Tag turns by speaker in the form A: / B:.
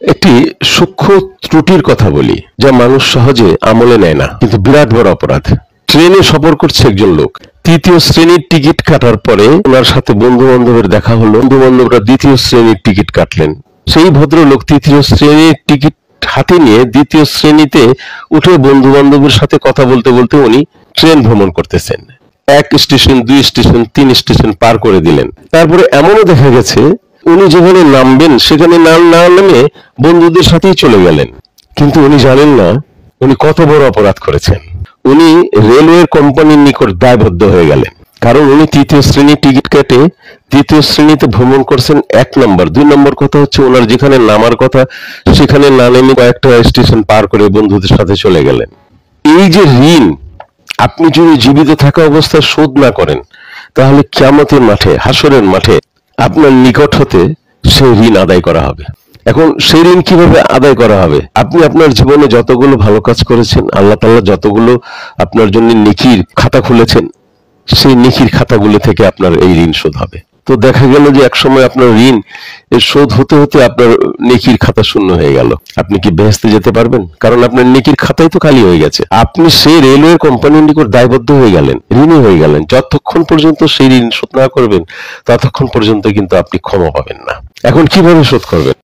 A: একটি সূক্ষ্ম ত্রুটির কথা বলি, যা মানুষ সহজে আমলে নেয় না, কিন্তু বিরাট বড় অপরাধ। ট্রেনে সফর করছে একজন লোক, তৃতীয় শ্রেণীর টিকিট কাটার পরে ওনার সাথে বন্ধু বান্ধবের দেখা হলো, বন্ধু বান্ধবরা দ্বিতীয় শ্রেণীর টিকিট কাটলেন। সেই ভদ্রলোক তৃতীয় শ্রেণীর টিকিট হাতে নিয়ে দ্বিতীয় শ্রেণীতে উঠে বন্ধু বান্ধবের সাথে কথা বলতে বলতে উনি ট্রেন ভ্রমণ করতেছেন। 1 স্টেশন, 2 স্টেশন, 3 স্টেশন পার করে দিলেন। তারপরে এমনও দেখা গেছে উনি যেখানে নামবেন সেখানে না নেমে বন্ধুদের সাথেই চলে গেলেন। কিন্তু উনি জানেন না উনি কত বড় অপরাধ করেছেন। উনি রেলওয়ে কোম্পানির নিকট দায়বদ্ধ হয়ে গেলেন, কারণ উনি তৃতীয় শ্রেণীর টিকিট কেটে তৃতীয় শ্রেণীতে ভ্রমণ করছেন। 1 নম্বর। 2 নম্বর কথা হচ্ছে ওনার যেখানে নামার কথা সেখানে না নেমে কয়েকটা স্টেশন পার করে বন্ধুদের সাথে চলে গেলেন। এই যে ঋণ আপনি যদি জীবিত থাকা অবস্থায় শোধ না করেন, তাহলে কিয়ামতের মাঠে, হাসরের মাঠে আপনার নিকট হতে সেই ঋণ আদায় করা হবে। এখন সেই ঋণ কিভাবে আদায় করা হবে? আপনি আপনার জীবনে যতগুলো ভালো কাজ করেছেন, আল্লাহ তাআলা যতগুলো আপনার জন্য নেকির খাতা খুলেছেন, সেই নেকির খাতাগুলো থেকে আপনার এই ঋণ শোধ হবে। তো দেখা গেল যে একসময় আপনার ঋণ এর শোধ হতে হতে আপনার নেকির খাতা শূন্য হয়ে গেল। আপনি কি বেহেশতে যেতে পারবেন? কারণ আপনার নেকির খাতাই তো খালি হয়ে গেছে। আপনি সেই রেলওয়ে কোম্পানির নিকট দায়বদ্ধ হয়ে গেলেন, ঋণী হয়ে গেলেন। যতক্ষণ পর্যন্ত সেই ঋণ শোধ না করবেন ততক্ষণ পর্যন্ত কিন্তু আপনি ক্ষমা পাবেন না। এখন কিভাবে শোধ করবেন?